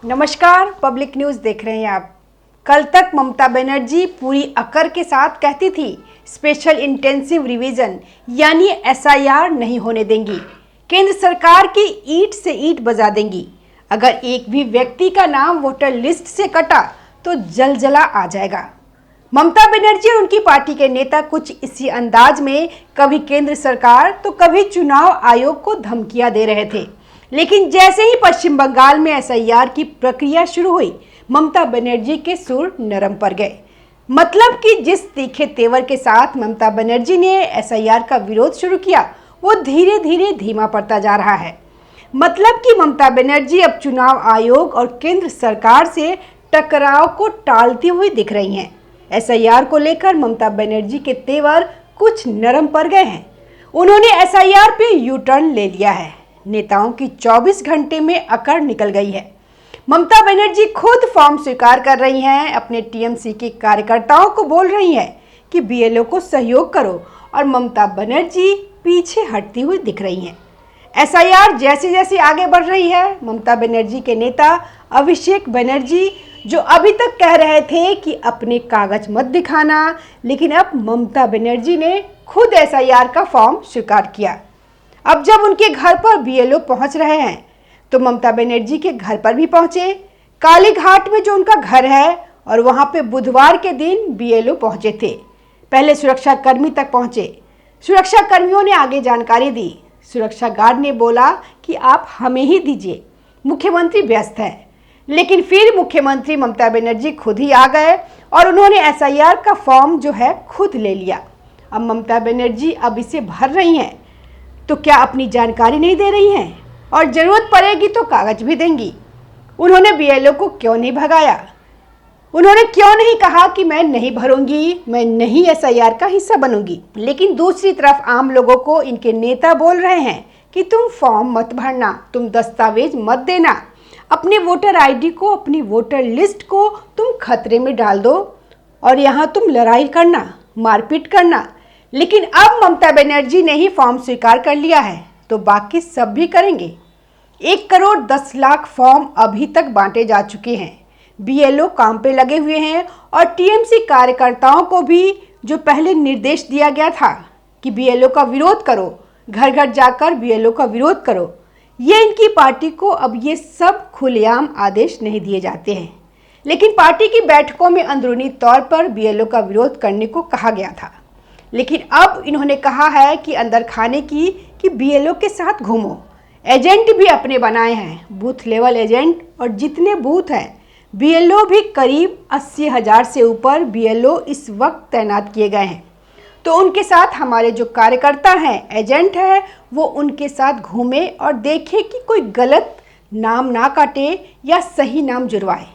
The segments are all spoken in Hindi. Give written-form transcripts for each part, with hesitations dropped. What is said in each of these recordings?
नमस्कार, पब्लिक न्यूज देख रहे हैं आप। कल तक ममता बनर्जी पूरी अकड़ के साथ कहती थी स्पेशल इंटेंसिव रिवीजन यानी एसआईआर नहीं होने देंगी, केंद्र सरकार की ईंट से ईंट बजा देंगी। अगर एक भी व्यक्ति का नाम वोटर लिस्ट से कटा तो जलजला आ जाएगा। ममता बनर्जी और उनकी पार्टी के नेता कुछ इसी अंदाज में कभी केंद्र सरकार तो कभी चुनाव आयोग को धमकियां दे रहे थे। लेकिन जैसे ही पश्चिम बंगाल में एसआईआर की प्रक्रिया शुरू हुई, ममता बनर्जी के सुर नरम पड़ गए। मतलब कि जिस तीखे तेवर के साथ ममता बनर्जी ने एसआईआर का विरोध शुरू किया, वो धीरे धीरे धीमा पड़ता जा रहा है। मतलब कि ममता बनर्जी अब चुनाव आयोग और केंद्र सरकार से टकराव को टालती हुई दिख रही हैं। एसआईआर को लेकर ममता बनर्जी के तेवर कुछ नरम पड़ गए हैं। उन्होंने एसआईआर पे यू टर्न ले लिया है। नेताओं की 24 घंटे में अकड़ निकल गई है। ममता बनर्जी खुद फॉर्म स्वीकार कर रही हैं, अपने टीएमसी के कार्यकर्ताओं को बोल रही हैं कि बीएलओ को सहयोग करो, और ममता बनर्जी पीछे हटती हुई दिख रही हैं। एसआईआर जैसे जैसे आगे बढ़ रही है, ममता बनर्जी के नेता अभिषेक बनर्जी जो अभी तक कह रहे थे कि अपने कागज मत दिखाना, लेकिन अब ममता बनर्जी ने खुद एसआईआर का फॉर्म स्वीकार किया। अब जब उनके घर पर बीएलओ पहुंच रहे हैं तो ममता बनर्जी के घर पर भी पहुंचे। कालीघाट में जो उनका घर है, और वहां पे बुधवार के दिन बीएलओ पहुंचे थे। पहले सुरक्षा कर्मी तक पहुंचे। सुरक्षा कर्मियों ने आगे जानकारी दी। सुरक्षा गार्ड ने बोला कि आप हमें ही दीजिए, मुख्यमंत्री व्यस्त है। लेकिन फिर मुख्यमंत्री ममता बनर्जी खुद ही आ गए और उन्होंने एसआईआर का फॉर्म जो है खुद ले लिया। अब ममता बनर्जी अब इसे भर रही हैं, तो क्या अपनी जानकारी नहीं दे रही हैं? और जरूरत पड़ेगी तो कागज भी देंगी। उन्होंने बीएलओ को क्यों नहीं भगाया? उन्होंने क्यों नहीं कहा कि मैं नहीं भरूंगी, मैं नहीं एसआईआर का हिस्सा बनूंगी? लेकिन दूसरी तरफ आम लोगों को इनके नेता बोल रहे हैं कि तुम फॉर्म मत भरना, तुम दस्तावेज मत देना, अपने वोटर आईडी को, अपनी वोटर लिस्ट को तुम खतरे में डाल दो, और यहाँ तुम लड़ाई करना, मारपीट करना। लेकिन अब ममता बनर्जी ने ही फॉर्म स्वीकार कर लिया है, तो बाकी सब भी करेंगे। 1,10,00,000 फॉर्म अभी तक बांटे जा चुके हैं। बीएलओ काम पे लगे हुए हैं, और टीएमसी कार्यकर्ताओं को भी जो पहले निर्देश दिया गया था कि बीएलओ का विरोध करो, घर घर जाकर बीएलओ का विरोध करो, ये इनकी पार्टी को अब ये सब खुलेआम आदेश नहीं दिए जाते हैं। लेकिन पार्टी की बैठकों में अंदरूनी तौर पर बीएलओ का विरोध करने को कहा गया था। लेकिन अब इन्होंने कहा है कि अंदर खाने की कि बीएलओ के साथ घूमो। एजेंट भी अपने बनाए हैं, बूथ लेवल एजेंट, और जितने बूथ हैं बीएलओ भी करीब 80,000 से ऊपर बीएलओ इस वक्त तैनात किए गए हैं। तो उनके साथ हमारे जो कार्यकर्ता हैं, एजेंट हैं, वो उनके साथ घूमे और देखे कि कोई गलत नाम ना काटे या सही नाम जुड़वाए।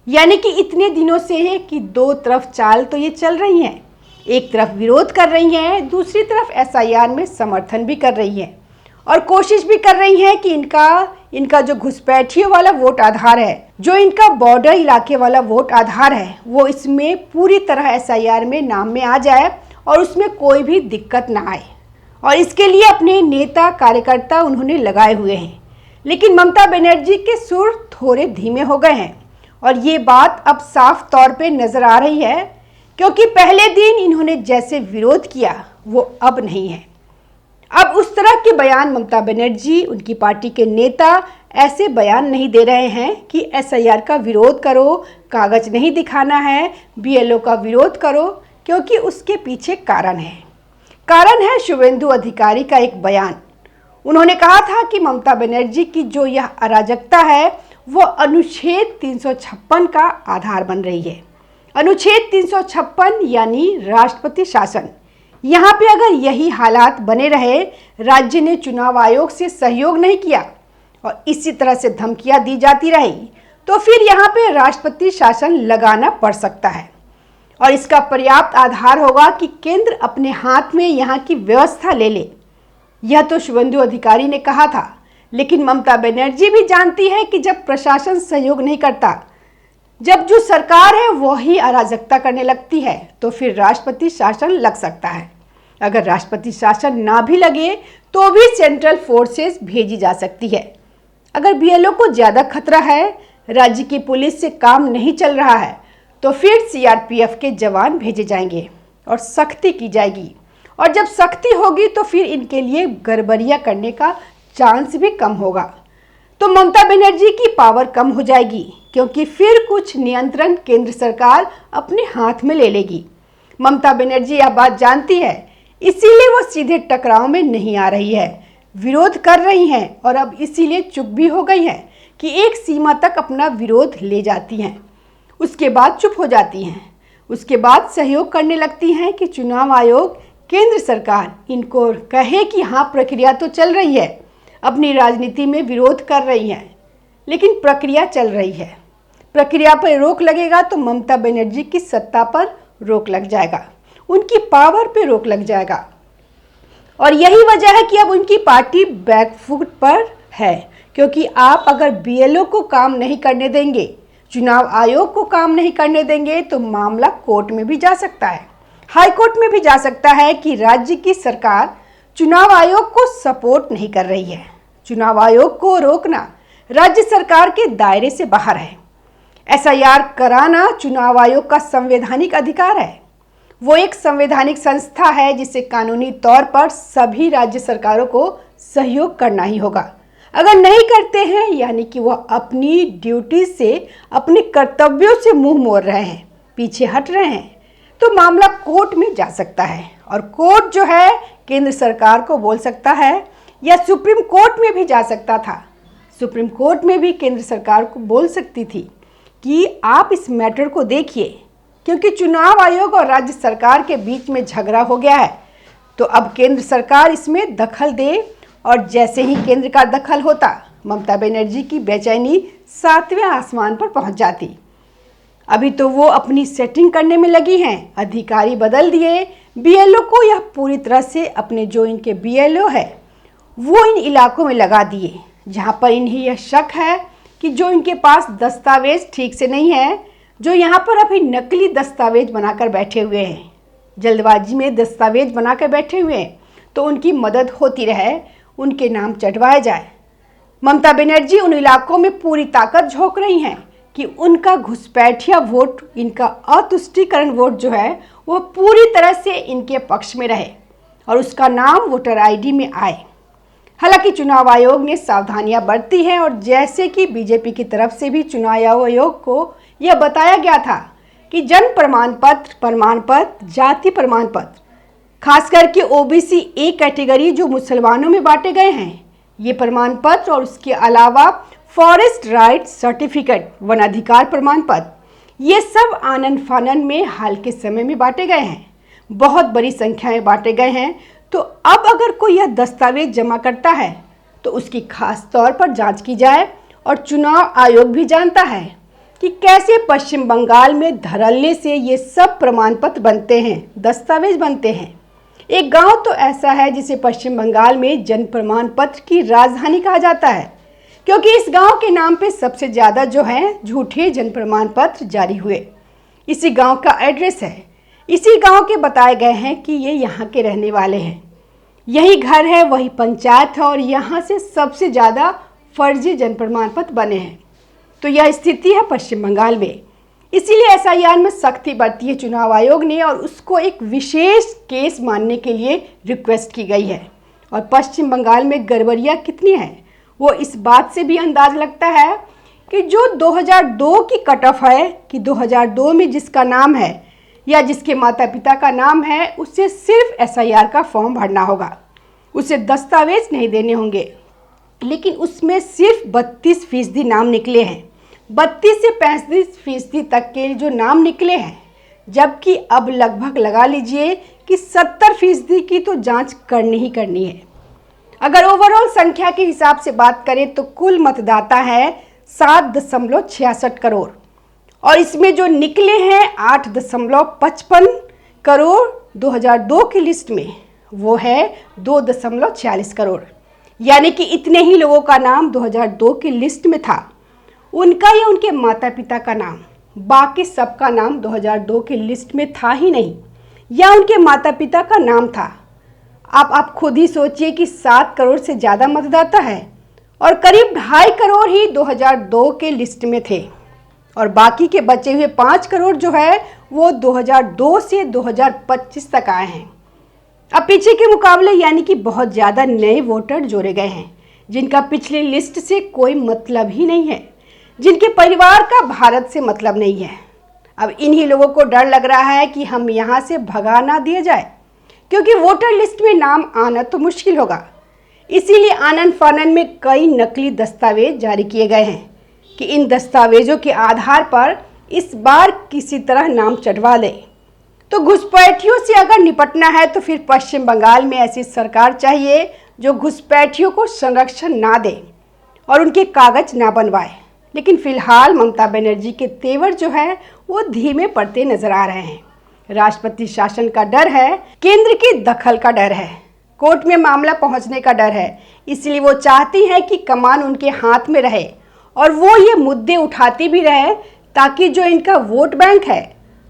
यानी कि इतने दिनों से है कि दो तरफ चाल तो ये चल रही हैं। एक तरफ विरोध कर रही हैं, दूसरी तरफ एसआईआर में समर्थन भी कर रही हैं, और कोशिश भी कर रही हैं कि इनका जो घुसपैठियों वाला वोट आधार है, जो इनका बॉर्डर इलाके वाला वोट आधार है, वो इसमें पूरी तरह एसआईआर में नाम में आ जाए और उसमें कोई भी दिक्कत ना आए। और इसके लिए अपने नेता कार्यकर्ता उन्होंने लगाए हुए हैं। लेकिन ममता बनर्जी के सुर थोड़े धीमे हो गए हैं, और ये बात अब साफ तौर पे नजर आ रही है, क्योंकि पहले दिन इन्होंने जैसे विरोध किया वो अब नहीं है। अब उस तरह के बयान ममता बनर्जी, उनकी पार्टी के नेता ऐसे बयान नहीं दे रहे हैं कि एसआईआर का विरोध करो, कागज नहीं दिखाना है, बीएलओ का विरोध करो, क्योंकि उसके पीछे कारण है शुभेंदु अधिकारी का एक बयान। उन्होंने कहा था कि ममता बनर्जी की जो यह अराजकता है वो अनुच्छेद 356 का आधार बन रही है। अनुच्छेद 356 यानी राष्ट्रपति शासन। यहाँ पे अगर यही हालात बने रहे, राज्य ने चुनाव आयोग से सहयोग नहीं किया और इसी तरह से धमकियां दी जाती रही, तो फिर यहाँ पे राष्ट्रपति शासन लगाना पड़ सकता है। और इसका पर्याप्त आधार होगा कि केंद्र अपने हाथ में यहाँ की व्यवस्था ले ले। यह तो शुभेंदु अधिकारी ने कहा था, लेकिन ममता बनर्जी भी जानती है कि जब प्रशासन सहयोग नहीं करता, जब जो सरकार है वो ही अराजकता करने लगती है, तो फिर राष्ट्रपति शासन लग सकता है। अगर राष्ट्रपति शासन ना भी लगे तो भी सेंट्रल फोर्सेस भेजी जा सकती है। अगर बीएलओ को ज़्यादा खतरा है, राज्य की पुलिस से काम नहीं चल रहा है तो फिर सीआरपीएफ के जवान भेजे जाएंगे और सख्ती की जाएगी। और जब सख्ती होगी तो फिर इनके लिए गड़बड़ियां करने का चांस भी कम होगा। तो ममता बनर्जी की पावर कम हो जाएगी क्योंकि फिर कुछ नियंत्रण केंद्र सरकार अपने हाथ में ले लेगी। ममता बनर्जी यह बात जानती है, इसीलिए वो सीधे टकराव में नहीं आ रही है, विरोध कर रही हैं और अब इसीलिए चुप भी हो गई हैं कि एक सीमा तक अपना विरोध ले जाती हैं, उसके बाद चुप हो जाती हैं, उसके बाद सहयोग करने लगती हैं कि चुनाव आयोग, केंद्र सरकार इनको कहे कि हाँ प्रक्रिया तो चल रही है, अपनी राजनीति में विरोध कर रही हैं, लेकिन प्रक्रिया चल रही है। प्रक्रिया पर रोक लगेगा तो ममता बनर्जी की सत्ता पर रोक लग जाएगा, उनकी पावर पे रोक लग जाएगा। और यही वजह है कि अब उनकी पार्टी बैकफुट पर है, क्योंकि आप अगर बीएलओ को काम नहीं करने देंगे, चुनाव आयोग को काम नहीं करने देंगे तो मामला कोर्ट में भी जा सकता है, हाई कोर्ट में भी जा सकता है कि राज्य की सरकार चुनाव आयोग को सपोर्ट नहीं कर रही है। चुनाव आयोग को रोकना राज्य सरकार के दायरे से बाहर है। एसआईआर कराना चुनाव आयोग का संवैधानिक अधिकार है। वो एक संवैधानिक संस्था है जिसे कानूनी तौर पर सभी राज्य सरकारों को सहयोग करना ही होगा। अगर नहीं करते हैं यानी कि वह अपनी ड्यूटी से, अपने कर्तव्यों से मुंह मोड़ रहे हैं, पीछे हट रहे हैं, तो मामला कोर्ट में जा सकता है। और कोर्ट जो है केंद्र सरकार को बोल सकता है या सुप्रीम कोर्ट में भी जा सकता था। सुप्रीम कोर्ट में भी केंद्र सरकार को बोल सकती थी कि आप इस मैटर को देखिए, क्योंकि चुनाव आयोग और राज्य सरकार के बीच में झगड़ा हो गया है। तो अब केंद्र सरकार इसमें दखल दे और जैसे ही केंद्र का दखल होता, ममता बनर्जी की बेचैनी 7वें आसमान पर पहुंच जाती। अभी तो वो अपनी सेटिंग करने में लगी हैं, अधिकारी बदल दिए, बीएलओ को यह पूरी तरह से अपने जो इनके बीएलओ है वो इन इलाकों में लगा दिए जहां पर इन्हें यह शक है कि जो इनके पास दस्तावेज ठीक से नहीं है, जो यहाँ पर अभी नकली दस्तावेज बनाकर बैठे हुए हैं, जल्दबाजी में दस्तावेज बनाकर बैठे हुए हैं, तो उनकी मदद होती रहे, उनके नाम चढ़वाए जाए। ममता बनर्जी उन इलाकों में पूरी ताकत झोंक रही हैं कि उनका घुसपैठिया वोट, इनका अतुष्टिकरण वोट जो है वो पूरी तरह से इनके पक्ष में रहे और उसका नाम वोटर आईडी में आए। हालांकि चुनाव आयोग ने सावधानियां बरती हैं और जैसे कि बीजेपी की तरफ से भी चुनाव आयोग को यह बताया गया था कि जन्म प्रमाण पत्र, जाति प्रमाण पत्र, खास करके ओबीसी ए कैटेगरी जो मुसलमानों में बांटे गए हैं, ये प्रमाण पत्र और उसके अलावा फॉरेस्ट राइट सर्टिफिकेट, वन अधिकार प्रमाण पत्र, ये सब आनन फानन में हाल के समय में बांटे गए हैं, बहुत बड़ी संख्या में बांटे गए हैं। तो अब अगर कोई यह दस्तावेज जमा करता है तो उसकी खास तौर पर जांच की जाए। और चुनाव आयोग भी जानता है कि कैसे पश्चिम बंगाल में धड़ल्ले से ये सब प्रमाण पत्र बनते हैं, दस्तावेज बनते हैं। एक गांव तो ऐसा है जिसे पश्चिम बंगाल में जन्म प्रमाण पत्र की राजधानी कहा जाता है, क्योंकि इस गांव के नाम पे सबसे ज़्यादा जो है झूठे जन्म प्रमाण पत्र जारी हुए। इसी गांव का एड्रेस है, इसी गांव के बताए गए हैं कि ये यहाँ के रहने वाले हैं, यही घर है, वही पंचायत है और यहाँ से सबसे ज़्यादा फर्जी जन्म प्रमाण पत्र बने हैं। तो यह स्थिति है पश्चिम बंगाल में। इसीलिए एसआईआर में सख्ती बरती है चुनाव आयोग ने और उसको एक विशेष केस मानने के लिए रिक्वेस्ट की गई है। और पश्चिम बंगाल में गड़बड़ियाँ कितनी हैं वो इस बात से भी अंदाज लगता है कि जो 2002 की कट ऑफ है कि 2002 में जिसका नाम है या जिसके माता पिता का नाम है उसे सिर्फ एसआईआर का फॉर्म भरना होगा, उसे दस्तावेज नहीं देने होंगे। लेकिन उसमें सिर्फ 32% नाम निकले हैं, 32 से 35% तक के जो नाम निकले हैं, जबकि अब लगभग लगा लीजिए कि 70% की तो जांच करनी ही करनी है। अगर ओवरऑल संख्या के हिसाब से बात करें तो कुल मतदाता है 7.66 करोड़ और इसमें जो निकले हैं 8.55 करोड़ 2002 की लिस्ट में, वो है 2.46 करोड़। यानी कि इतने ही लोगों का नाम 2002 की लिस्ट में था, उनका या उनके माता पिता का नाम, बाकी सबका नाम 2002 की लिस्ट में था ही नहीं या उनके माता पिता का नाम था। आप खुद ही सोचिए कि 7 करोड़ से ज़्यादा मतदाता है और करीब 2.5 करोड़ ही 2002 के लिस्ट में थे और बाकी के बचे हुए 5 करोड़ जो है वो 2002 से 2025 तक आए हैं। अब पीछे के मुकाबले यानी कि बहुत ज़्यादा नए वोटर जोड़े गए हैं जिनका पिछली लिस्ट से कोई मतलब ही नहीं है, जिनके परिवार का भारत से मतलब नहीं है। अब इन्हीं लोगों को डर लग रहा है कि हम यहाँ से भगा ना दिया जाए, क्योंकि वोटर लिस्ट में नाम आना तो मुश्किल होगा। इसीलिए आनन फानन में कई नकली दस्तावेज जारी किए गए हैं कि इन दस्तावेजों के आधार पर इस बार किसी तरह नाम चढ़वा ले। तो घुसपैठियों से अगर निपटना है तो फिर पश्चिम बंगाल में ऐसी सरकार चाहिए जो घुसपैठियों को संरक्षण ना दे और उनके कागज ना बनवाए। लेकिन फिलहाल ममता बनर्जी के तेवर जो है वो धीमे पड़ते नजर आ रहे हैं। राष्ट्रपति शासन का डर है, केंद्र की दखल का डर है, कोर्ट में मामला पहुंचने का डर है। इसलिए वो चाहती हैं कि कमान उनके हाथ में रहे और वो ये मुद्दे उठाती भी रहे ताकि जो इनका वोट बैंक है,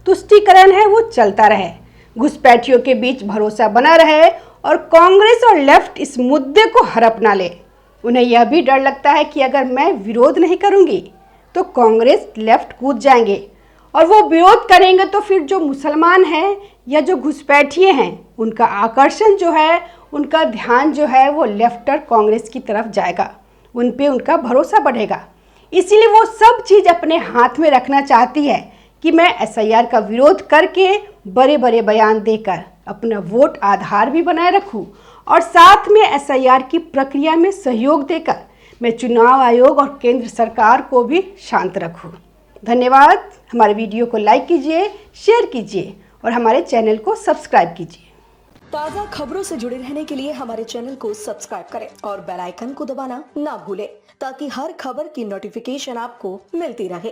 तुष्टीकरण है, वो चलता रहे, घुसपैठियों के बीच भरोसा बना रहे और कांग्रेस और लेफ्ट इस मुद्दे को हड़प ना ले। उन्हें यह भी डर लगता है कि अगर मैं विरोध नहीं करूंगी तो कांग्रेस लेफ्ट कूद जाएंगे और वो विरोध करेंगे तो फिर जो मुसलमान हैं या जो घुसपैठिए हैं उनका आकर्षण जो है, उनका ध्यान जो है वो लेफ्ट और कांग्रेस की तरफ जाएगा, उन पे उनका भरोसा बढ़ेगा। इसीलिए वो सब चीज़ अपने हाथ में रखना चाहती है कि मैं एसआईआर का विरोध करके बड़े बड़े बयान देकर अपना वोट आधार भी बनाए रखूं और साथ में एसआईआर की प्रक्रिया में सहयोग देकर मैं चुनाव आयोग और केंद्र सरकार को भी शांत रखूं। धन्यवाद। हमारे वीडियो को लाइक कीजिए, शेयर कीजिए और हमारे चैनल को सब्सक्राइब कीजिए। ताज़ा खबरों से जुड़े रहने के लिए हमारे चैनल को सब्सक्राइब करें और बेल आइकन को दबाना ना भूलें ताकि हर खबर की नोटिफिकेशन आपको मिलती रहे।